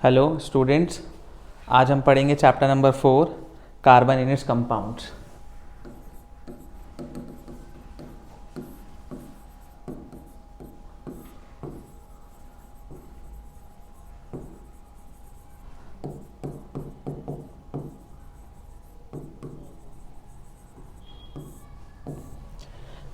Hello students, आज हम पढ़ेंगे chapter number 4 carbon in its compounds.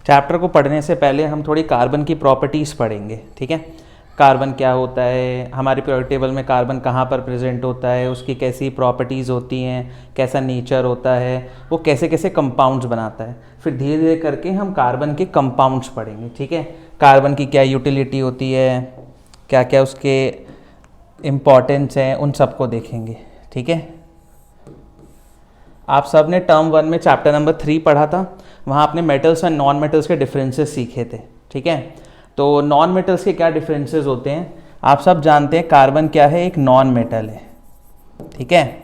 Chapter को पढ़ने से पहले हम थोड़ी कार्बन की प्रॉपर्टीज़ पढ़ेंगे, ठीक है। कार्बन क्या होता है, हमारे पीरियोडिक टेबल में कार्बन कहाँ पर प्रेजेंट होता है, उसकी कैसी प्रॉपर्टीज़ होती हैं, कैसा नेचर होता है, वो कैसे कैसे कंपाउंड्स बनाता है। फिर धीरे धीरे करके हम कार्बन के कंपाउंड्स पढ़ेंगे, ठीक है। कार्बन की क्या यूटिलिटी होती है, क्या क्या उसके इम्पॉर्टेंस हैं, उन सबको देखेंगे, ठीक है। आप सब ने टर्म 1 में चैप्टर नंबर 3 पढ़ा था, वहाँ आपने मेटल्स और नॉन मेटल्स के डिफरेंसेस सीखे थे, ठीक है। तो नॉन मेटल्स के क्या डिफरेंसेस होते हैं, आप सब जानते हैं। कार्बन क्या है, एक नॉन मेटल है, ठीक है।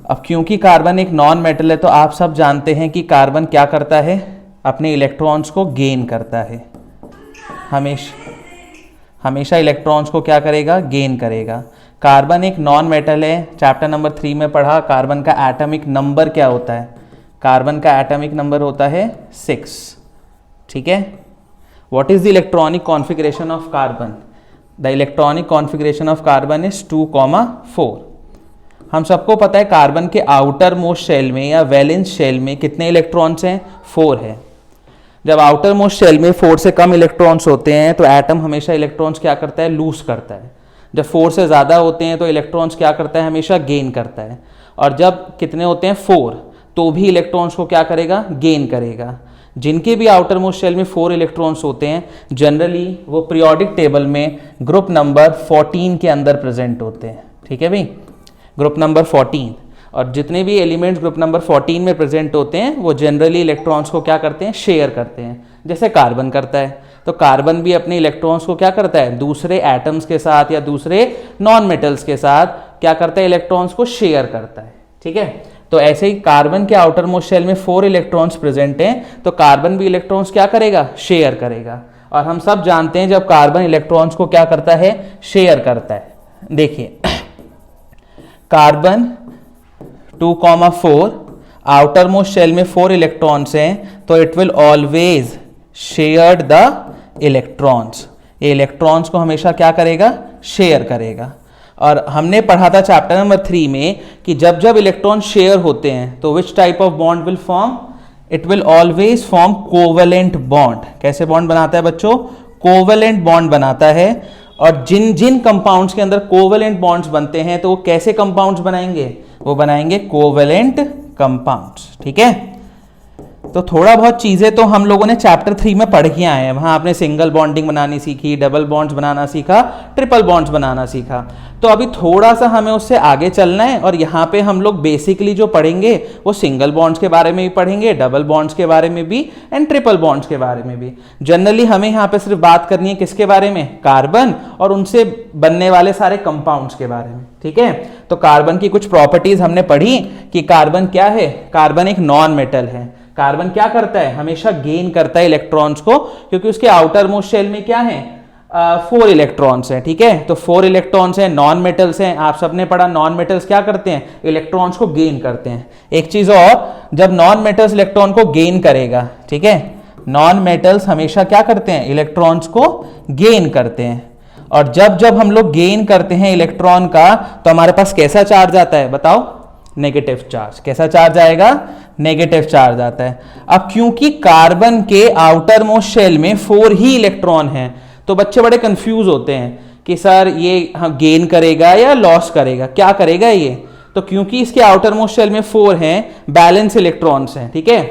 अब क्योंकि कार्बन एक नॉन मेटल है तो आप सब जानते हैं कि कार्बन क्या करता है, अपने इलेक्ट्रॉन्स को गेन करता है। हमेशा इलेक्ट्रॉन्स को क्या करेगा, गेन करेगा। कार्बन एक नॉन मेटल है। चैप्टर नंबर 3 में पढ़ा कार्बन का एटॉमिक नंबर क्या होता है। कार्बन का एटॉमिक नंबर होता है 6, ठीक है। What is the electronic configuration of carbon? The electronic configuration of carbon is 2,4। हम सबको पता है कार्बन के आउटर मोस्ट शेल में या वैलेंस शेल में कितने इलेक्ट्रॉन्स हैं, 4 है। जब आउटर मोस्ट शेल में 4 से कम इलेक्ट्रॉन्स होते हैं तो एटम हमेशा इलेक्ट्रॉन्स क्या करता है, लूज करता है। जब 4 से ज़्यादा होते हैं तो इलेक्ट्रॉन्स क्या करता है, हमेशा गेन करता है। और जब कितने होते हैं, 4, तो भी इलेक्ट्रॉन्स को क्या करेगा, गेन करेगा। जिनके भी आउटर मोस्ट शेल में 4 इलेक्ट्रॉन्स होते हैं जनरली वो पीरियोडिक टेबल में ग्रुप नंबर 14 के अंदर प्रेजेंट होते हैं, ठीक है भाई, ग्रुप नंबर 14। और जितने भी एलिमेंट्स ग्रुप नंबर 14 में प्रेजेंट होते हैं वो जनरली इलेक्ट्रॉन्स को क्या करते हैं, शेयर करते हैं, जैसे कार्बन करता है। तो कार्बन भी अपने इलेक्ट्रॉन्स को क्या करता है, दूसरे एटम्स के साथ या दूसरे नॉन मेटल्स के साथ क्या करता है, इलेक्ट्रॉन्स को शेयर करता है, ठीक है। तो ऐसे ही कार्बन के आउटर मोस्ट शेल में 4 इलेक्ट्रॉन्स प्रेजेंट हैं तो कार्बन भी इलेक्ट्रॉन्स क्या करेगा, शेयर करेगा। और हम सब जानते हैं जब कार्बन इलेक्ट्रॉन्स को क्या करता है, शेयर करता है। देखिए कार्बन 2,4 आउटर मोस्ट शेल में 4 इलेक्ट्रॉन्स हैं तो it will always share the electrons. ये इलेक्ट्रॉन्स को हमेशा क्या करेगा, शेयर करेगा। और हमने पढ़ा था चैप्टर नंबर 3 में कि जब जब इलेक्ट्रॉन शेयर होते हैं तो which type of bond will form, it will always form covalent bond. कैसे बॉन्ड बनाता है बच्चों, कोवेलेंट बॉन्ड बनाता है। और जिन जिन कंपाउंड्स के अंदर कोवेलेंट बॉन्ड्स बनते हैं तो वो कैसे कंपाउंड्स बनाएंगे, वो बनाएंगे कोवेलेंट कंपाउंड्स, ठीक है। तो थोड़ा बहुत चीज़ें तो हम लोगों ने चैप्टर 3 में पढ़ के आए हैं। वहाँ आपने सिंगल बॉन्डिंग बनानी सीखी, डबल बॉन्ड्स बनाना सीखा, ट्रिपल बॉन्ड्स बनाना सीखा। तो अभी थोड़ा सा हमें उससे आगे चलना है और यहाँ पे हम लोग बेसिकली जो पढ़ेंगे वो सिंगल बॉन्ड्स के बारे में भी पढ़ेंगे, डबल बॉन्ड्स के बारे में भी एंड ट्रिपल बॉन्ड्स के बारे में भी। जनरली हमें यहाँ पे सिर्फ बात करनी है किसके बारे में, कार्बन और उनसे बनने वाले सारे कंपाउंड्स के बारे में, ठीक है। तो कार्बन की कुछ प्रॉपर्टीज हमने पढ़ी कि कार्बन क्या है, कार्बन एक नॉन मेटल है। कार्बन क्या करता है, हमेशा गेन करता है इलेक्ट्रॉन्स को, क्योंकि उसके आउटर मोस्ट शेल में क्या है, 4 इलेक्ट्रॉन्स हैं, ठीक है। तो 4 इलेक्ट्रॉन्स हैं, नॉन मेटल्स हैं। आप सबने पढ़ा नॉन मेटल्स क्या करते हैं, इलेक्ट्रॉन्स को गेन करते हैं। एक चीज और, जब नॉन मेटल्स इलेक्ट्रॉन को गेन करेगा, ठीक है, नॉन मेटल्स हमेशा क्या करते हैं, इलेक्ट्रॉन्स को गेन करते हैं। और जब जब हम लोग गेन करते हैं इलेक्ट्रॉन का तो हमारे पास कैसा चार्ज आता है, बताओ, नेगेटिव चार्ज। कैसा चार्ज आएगा, नेगेटिव चार्ज आता है। अब क्योंकि कार्बन के आउटर मोस्ट शेल में 4 ही इलेक्ट्रॉन हैं तो बच्चे बड़े कंफ्यूज होते हैं कि सर ये गेन करेगा या लॉस करेगा, क्या करेगा ये। तो क्योंकि इसके आउटर मोस्ट शेल में 4 हैं, बैलेंस इलेक्ट्रॉन्स हैं, ठीक है,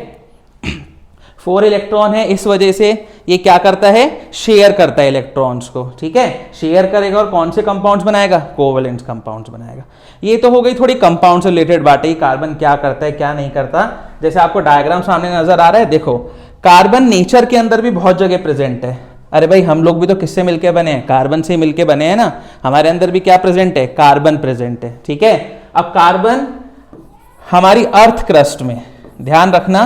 4 इलेक्ट्रॉन है, इस वजह से ये क्या करता है, शेयर करता है इलेक्ट्रॉन्स को, ठीक है। शेयर करेगा और कौन से कंपाउंड्स बनाएगा, कोवेलेंट कंपाउंड्स बनाएगा। ये तो हो गई थोड़ी कंपाउंड से रिलेटेड बात है, कार्बन क्या करता है क्या नहीं करता। जैसे आपको डायग्राम सामने नजर आ रहा है, देखो कार्बन नेचर के अंदर भी बहुत जगह प्रेजेंट है। अरे भाई हम लोग भी तो किससे मिलके बने हैं, कार्बन से मिलके बने हैं ना। हमारे अंदर भी क्या प्रेजेंट है, कार्बन प्रेजेंट है, ठीक है। अब कार्बन हमारी अर्थ क्रस्ट में, ध्यान रखना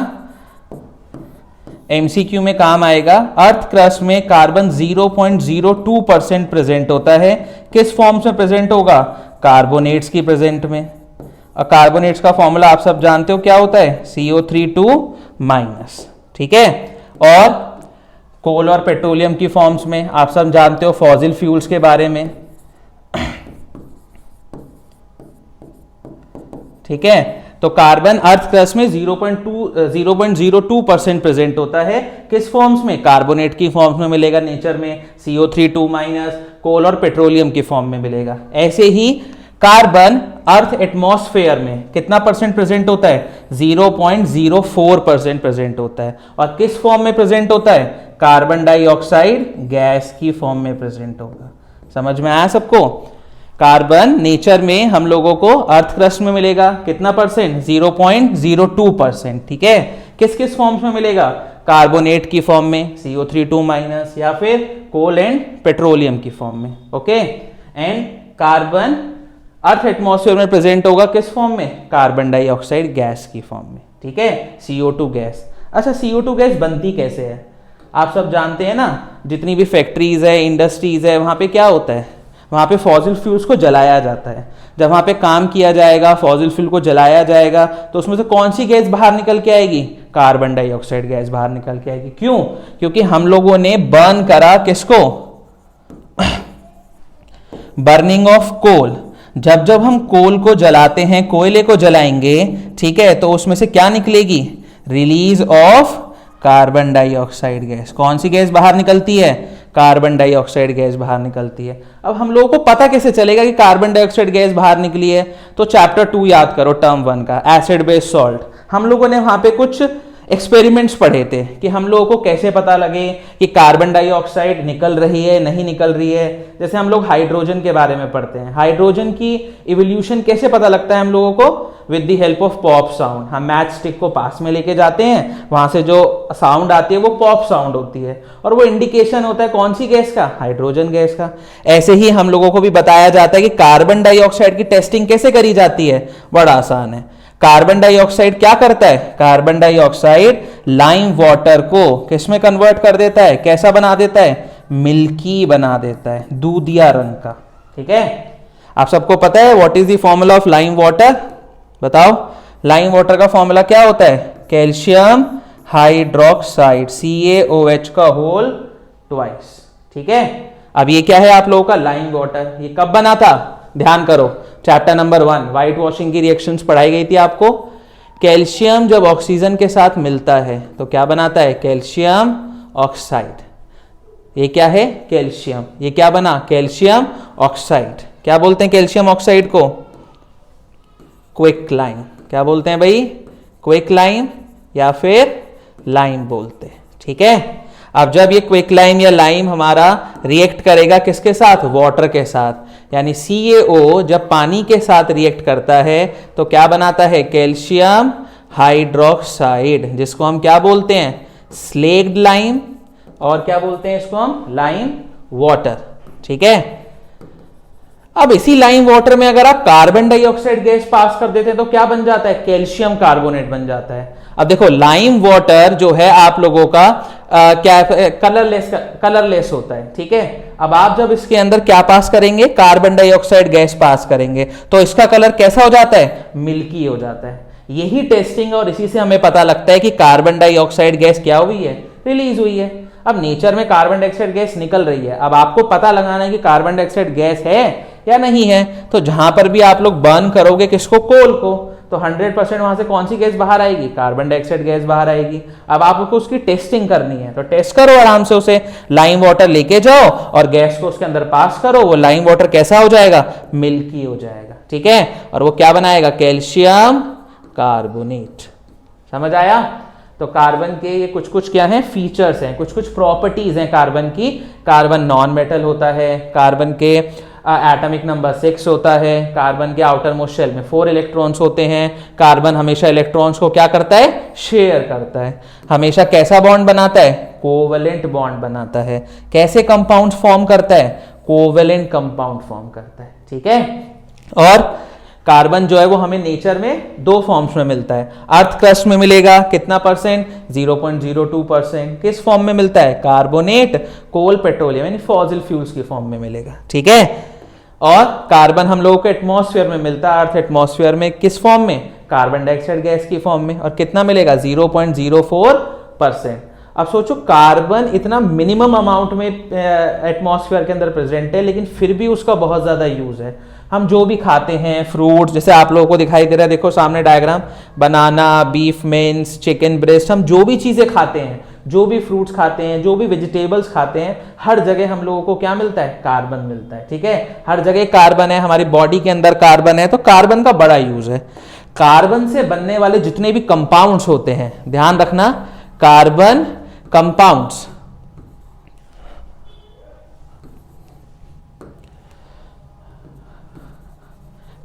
एमसीक्यू में काम आएगा, अर्थ क्रस्ट में कार्बन 0.02% प्रेजेंट होता है। किस फॉर्म्स में प्रेजेंट होगा, कार्बोनेट्स की प्रेजेंट में। और कार्बोनेट्स का फॉर्मूला आप सब जानते हो क्या होता है, CO3 ठीक है। और कोल और पेट्रोलियम की फॉर्म्स में आप सब जानते हो फॉसिल फ्यूल्स के बारे में, ठीक है। तो कार्बन अर्थ क्रस्ट में 0.02% प्रेजेंट होता है, किस फॉर्म्स में, कार्बोनेट की फॉर्म्स में मिलेगा नेचर में CO3 कोल और पेट्रोलियम की फॉर्म में मिलेगा। ऐसे ही कार्बन अर्थ एटमॉस्फेयर में कितना परसेंट प्रेजेंट होता है, 0.04% प्रेजेंट होता है। और किस फॉर्म में प्रेजेंट होता है, कार्बन डाइऑक्साइड गैस की फॉर्म में प्रेजेंट होगा। समझ में आया सबको। कार्बन नेचर में हम लोगों को अर्थ क्रस्ट में मिलेगा कितना परसेंट, 0.02%, ठीक है। किस किस फॉर्म्स में मिलेगा, कार्बोनेट की फॉर्म में CO3 या फिर कोल एंड पेट्रोलियम की फॉर्म में, okay. And carbon earth atmosphere में प्रेजेंट होगा किस फॉर्म में, कार्बन डाइऑक्साइड गैस की फॉर्म में, ठीक है, CO2 गैस। अच्छा, CO2 गैस बनती कैसे है, आप सब जानते हैं ना, जितनी भी फैक्ट्रीज है, इंडस्ट्रीज है, वहां पे क्या होता है, वहां पे फॉसिल फ्यूल्स को जलाया जाता है। जब वहां पे काम किया जाएगा, फॉसिल फ्यूल को जलाया जाएगा, तो उसमें से कौन सी गैस बाहर निकल के आएगी, कार्बन डाइऑक्साइड गैस बाहर निकल के आएगी। क्यों, क्योंकि हम लोगों ने बर्न करा किसको, बर्निंग ऑफ कोल। जब जब हम कोल को जलाते हैं, कोयले को जलाएंगे, ठीक है, तो उसमें से क्या निकलेगी, release of carbon dioxide gas. कौन सी गैस बाहर निकलती है, कार्बन डाइऑक्साइड गैस बाहर निकलती है। अब हम लोगों को पता कैसे चलेगा कि कार्बन डाइऑक्साइड गैस बाहर निकली है, तो चैप्टर 2 याद करो, टर्म 1 का एसिड बेस सॉल्ट। हम लोगों ने वहां पे कुछ एक्सपेरिमेंट्स पढ़े थे कि हम लोगों को कैसे पता लगे कि कार्बन डाइऑक्साइड निकल रही है नहीं निकल रही है। जैसे हम लोग हाइड्रोजन के बारे में पढ़ते हैं, हाइड्रोजन की इवोल्यूशन कैसे पता लगता है हम लोगों को, with the help of pop sound. हम मैच स्टिक को पास में लेके जाते हैं, वहां से जो साउंड आती है वो पॉप साउंड होती है, और वो इंडिकेशन होता है कौन सी गैस का, हाइड्रोजन गैस का। ऐसे ही हम लोगों को भी बताया जाता है कि कार्बन डाइऑक्साइड की टेस्टिंग कैसे करी जाती है, बड़ा आसान है। कार्बन डाइऑक्साइड क्या करता है, कार्बन डाइऑक्साइड लाइम वाटर को किस में कन्वर्ट कर देता है, कैसा बना देता है, मिल्की बना देता है, दूधिया रंग का, ठीक है। आप सबको पता है what is the formula of lime water, बताओ। लाइम वाटर का फॉर्मूला क्या होता है, कैल्शियम हाइड्रोक्साइड, CaOH का होल ट्वाइस, ठीक है। अब ये क्या है आप लोगों का, लाइम वाटर। ये कब बना था, ध्यान करो, चैप्टर नंबर 1 व्हाइट वॉशिंग की रिएक्शंस पढ़ाई गई थी आपको। कैल्शियम जब ऑक्सीजन के साथ मिलता है तो क्या बनाता है, कैल्शियम ऑक्साइड। ये क्या है, कैल्शियम, ये क्या बना, कैल्शियम ऑक्साइड। क्या बोलते हैं कैल्शियम ऑक्साइड को, क्विक लाइम। क्या बोलते हैं भाई, क्विक लाइम या फिर लाइम बोलते हैं, ठीक है। अब जब ये क्विक लाइम या लाइम हमारा रिएक्ट करेगा किसके साथ, वाटर के साथ, यानी CaO जब पानी के साथ रिएक्ट करता है तो क्या बनाता है, कैल्शियम हाइड्रोक्साइड, जिसको हम क्या बोलते हैं, स्लेक्ड लाइम, और क्या बोलते हैं इसको हम, लाइम वाटर, ठीक है। अब इसी लाइम वाटर में अगर आप कार्बन डाइऑक्साइड गैस पास कर देते हैं तो क्या बन जाता है, कैल्शियम कार्बोनेट बन जाता है। अब देखो लाइम वाटर जो है आप लोगों का क्या कलरलेस होता है, ठीक है। अब आप जब इसके अंदर क्या पास करेंगे, कार्बन डाइऑक्साइड गैस पास करेंगे तो इसका कलर कैसा हो जाता है, मिल्की हो जाता है। यही टेस्टिंग और इसी से हमें पता लगता है कि कार्बन डाइऑक्साइड गैस क्या हुई है, रिलीज हुई है। अब नेचर में कार्बन डाइऑक्साइड गैस निकल रही है, अब आपको पता लगाना है कि कार्बन डाइऑक्साइड गैस है या नहीं है। तो जहां पर भी आप लोग बर्न करोगे किसको, कोल को, तो 100% वहां से कौन सी गैस बाहर आएगी, कार्बन डाइऑक्साइड गैस बाहर आएगी। अब आपको उसकी टेस्टिंग करनी है, तो टेस्ट करो आराम से, उसे लाइम वाटर लेके जाओ और गैस को उसके अंदर पास करो, वो लाइम वाटर कैसा हो जाएगा, मिल्की हो जाएगा, ठीक है। और वो क्या बनाएगा, कैल्शियम कार्बोनेट। समझ आया। तो कार्बन के ये कुछ कुछ क्या है, फीचर्स हैं, कुछ कुछ प्रॉपर्टीज हैं कार्बन की। कार्बन नॉन मेटल होता है, कार्बन के एटॉमिक नंबर 6 होता है, कार्बन के आउटर मोस्ट शेल में 4 इलेक्ट्रॉन्स होते हैं। कार्बन हमेशा इलेक्ट्रॉन्स को क्या करता है, शेयर करता है। हमेशा कैसा बॉन्ड बनाता है, कोवेलेंट बॉन्ड बनाता है। कैसे कंपाउंड फॉर्म करता है, कोवेलेंट कंपाउंड फॉर्म करता है, ठीक है। और कार्बन जो है वो हमें नेचर में 2 फॉर्म्स में मिलता है। अर्थ क्रस्ट में मिलेगा कितना परसेंट, 0.02%। किस फॉर्म में मिलता है, कार्बोनेट, कोल, पेट्रोलियम यानी फॉसिल फ्यूल्स की फॉर्म में मिलेगा, ठीक है। और कार्बन हम लोगों को एटमॉस्फेयर में मिलता है, अर्थ एटमॉस्फेयर में किस फॉर्म में, कार्बन डाइऑक्साइड गैस की फॉर्म में, और कितना मिलेगा 0.04%। अब सोचो कार्बन इतना मिनिमम अमाउंट में एटमॉस्फेयर के अंदर प्रेजेंट है, लेकिन फिर भी उसका बहुत ज्यादा यूज है। हम जो भी खाते हैं फ्रूट्स, जैसे आप लोगों को दिखाई दे रहा है, देखो सामने डायग्राम, बनाना, बीफ मेन्स, चिकन ब्रेस्ट, हम जो भी चीजें खाते हैं, जो भी फ्रूट्स खाते हैं, जो भी वेजिटेबल्स खाते हैं, हर जगह हम लोगों को क्या मिलता है, कार्बन मिलता है। ठीक है, हर जगह कार्बन है, हमारी बॉडी के अंदर कार्बन है, तो कार्बन का बड़ा यूज है। कार्बन से बनने वाले जितने भी कंपाउंड्स होते हैं, ध्यान रखना, कार्बन कंपाउंड्स,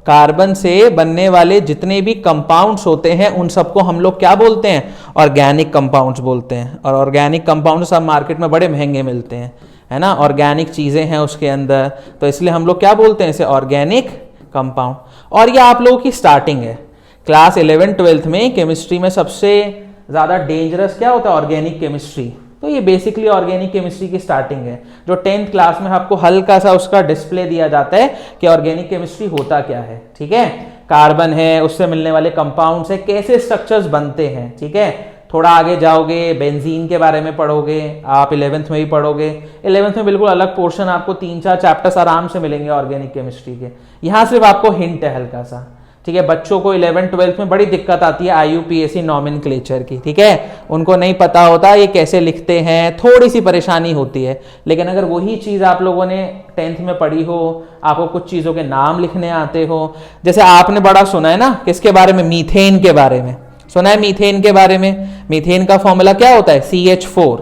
कार्बन से बनने वाले जितने भी कंपाउंड्स होते हैं उन सबको हम लोग क्या बोलते हैं, ऑर्गेनिक कंपाउंड्स बोलते हैं। और ऑर्गेनिक कंपाउंड्स सब मार्केट में बड़े महंगे मिलते हैं, है ना, ऑर्गेनिक चीजें हैं उसके अंदर, तो इसलिए हम लोग क्या बोलते हैं इसे, ऑर्गेनिक कंपाउंड। और ये आप लोगों की स्टार्टिंग है। क्लास 11-12 में केमिस्ट्री में सबसे ज्यादा डेंजरस क्या होता है, ऑर्गेनिक केमिस्ट्री। तो ये बेसिकली ऑर्गेनिक केमिस्ट्री की स्टार्टिंग है, जो 10th क्लास में आपको हल्का सा उसका डिस्प्ले दिया जाता है कि ऑर्गेनिक केमिस्ट्री होता क्या है। ठीक है, कार्बन है, उससे मिलने वाले कंपाउंड्स है, कैसे स्ट्रक्चर्स बनते हैं। ठीक है, थोड़ा आगे जाओगे बेंजीन के बारे में पढ़ोगे, आप 11th में भी पढ़ोगे। 11th में बिल्कुल अलग पोर्शन, आपको 3-4 चैप्टर्स आराम से मिलेंगे ऑर्गेनिक केमिस्ट्री के। यहाँ सिर्फ आपको हिंट है हल्का सा। ठीक है, बच्चों को 11th-12th में बड़ी दिक्कत आती है IUPAC नॉमेनक्लेचर की। ठीक है, उनको नहीं पता होता ये कैसे लिखते हैं, थोड़ी सी परेशानी होती है। लेकिन अगर वही चीज आप लोगों ने 10th में पढ़ी हो, आपको कुछ चीजों के नाम लिखने आते हो, जैसे आपने बड़ा सुना है ना किसके बारे में, मीथेन के बारे में सुना है। मीथेन के बारे में, मीथेन का फॉर्मूला क्या होता है, CH4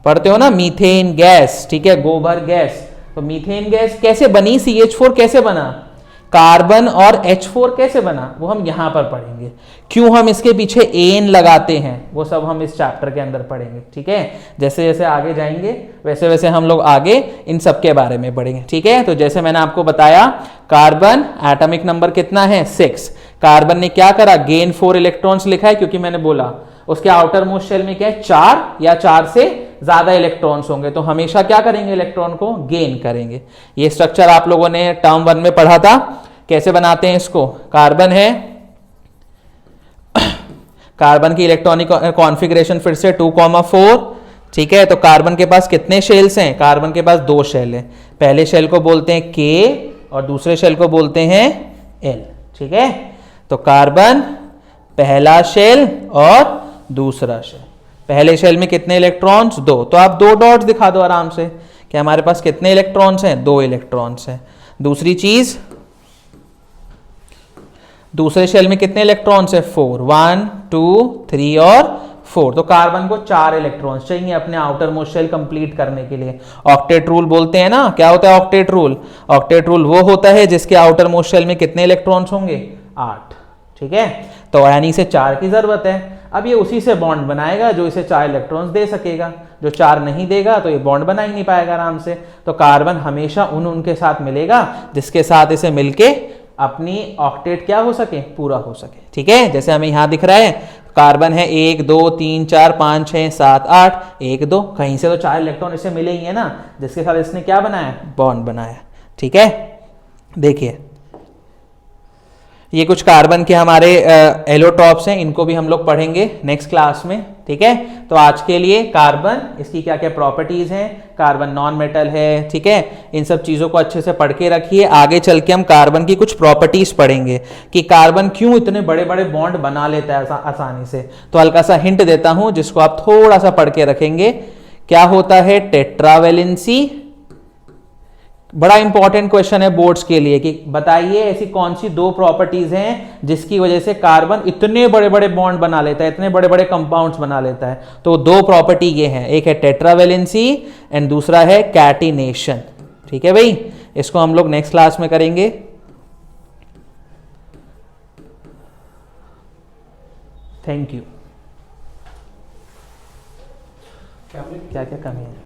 पढ़ते हो ना, मीथेन गैस। ठीक है, गोबर गैस। तो मीथेन गैस कैसे बनी, CH4 कैसे बना, कार्बन और H4 कैसे बना, वो हम यहां पर पढ़ेंगे। क्यों हम इसके पीछे एन लगाते हैं, वो सब हम इस चैप्टर के अंदर पढ़ेंगे। ठीक है, जैसे जैसे आगे जाएंगे वैसे वैसे हम लोग आगे इन सब के बारे में पढ़ेंगे। ठीक है, तो जैसे मैंने आपको बताया, कार्बन एटॉमिक नंबर कितना है, 6। कार्बन ने क्या करा, गेन 4 इलेक्ट्रॉन्स लिखा है, क्योंकि मैंने बोला उसके आउटर मोस्ट शेल में क्या है, 4 या 4 से ज्यादा इलेक्ट्रॉन्स होंगे, तो हमेशा क्या करेंगे, इलेक्ट्रॉन को गेन करेंगे। ये स्ट्रक्चर आप लोगों ने टर्म 1 में पढ़ा था, कैसे बनाते हैं इसको। कार्बन है, कार्बन की इलेक्ट्रॉनिक कॉन्फ़िगरेशन फिर से 2,4। ठीक है, तो कार्बन के पास कितने शेल्स हैं, कार्बन के पास 2 शेल हैं। पहले शेल को बोलते हैं K और दूसरे शेल को बोलते हैं L। ठीक है, तो कार्बन पहला शेल और दूसरा शेल। पहले शेल में कितने इलेक्ट्रॉन्स, 2, तो आप 2 डॉट्स दिखा दो आराम से कि हमारे पास कितने इलेक्ट्रॉन्स हैं, 2 इलेक्ट्रॉन्स हैं। दूसरी चीज, दूसरे शेल में कितने इलेक्ट्रॉन्स हैं, 4, 1, 2, 3 और 4। तो कार्बन को 4 इलेक्ट्रॉन्स चाहिए अपने आउटर मोस्ट शेल कंप्लीट करने के लिए। ऑक्टेट रूल बोलते हैं ना, क्या होता है ऑक्टेट रूल, ऑक्टेट रूल वो होता है जिसके आउटर मोस्ट शेल में कितने इलेक्ट्रॉन्स होंगे, 8। ठीक है, तो यानी इसे 4 की जरूरत है। अब ये उसी से बॉन्ड बनाएगा जो इसे 4 इलेक्ट्रॉन्स दे सकेगा, जो 4 नहीं देगा तो ये बॉन्ड बना ही नहीं पाएगा आराम से। तो कार्बन हमेशा उनके साथ मिलेगा जिसके साथ इसे मिलके अपनी ऑक्टेट क्या हो सके, पूरा हो सके। ठीक है, जैसे हमें यहां दिख रहा है, कार्बन है 1 2 3 4 5 6 7 8, 1 2, कहीं से तो 4 इलेक्ट्रॉन इसे मिले ही है ना, जिसके साथ इसने क्या बनाया, बॉन्ड बनाया। ठीक है, देखिए ये कुछ कार्बन के हमारे एलोटॉप्स हैं, इनको भी हम लोग पढ़ेंगे नेक्स्ट क्लास में। ठीक है, तो आज के लिए कार्बन, इसकी क्या क्या प्रॉपर्टीज हैं, कार्बन नॉन मेटल है। ठीक है, इन सब चीजों को अच्छे से पढ़ के रखिए। आगे चल के हम कार्बन की कुछ प्रॉपर्टीज पढ़ेंगे कि कार्बन क्यों इतने बड़े बड़े बॉन्ड बना लेता है आसानी से। तो हल्का सा हिंट देता हूं जिसको आप थोड़ा सा पढ़ के रखेंगे। क्या होता है टेट्रावेलेंसी, बड़ा इंपॉर्टेंट क्वेश्चन है बोर्ड्स के लिए कि बताइए ऐसी कौन सी 2 प्रॉपर्टीज हैं जिसकी वजह से कार्बन इतने बड़े बड़े बॉन्ड बना लेता है, इतने बड़े बड़े कंपाउंड्स बना लेता है। तो 2 प्रॉपर्टी ये हैं, एक है टेट्रावेलेंसी एंड दूसरा है कैटिनेशन। ठीक है भाई, इसको हम लोग नेक्स्ट क्लास में करेंगे। Thank you. क्या क्या कमी है।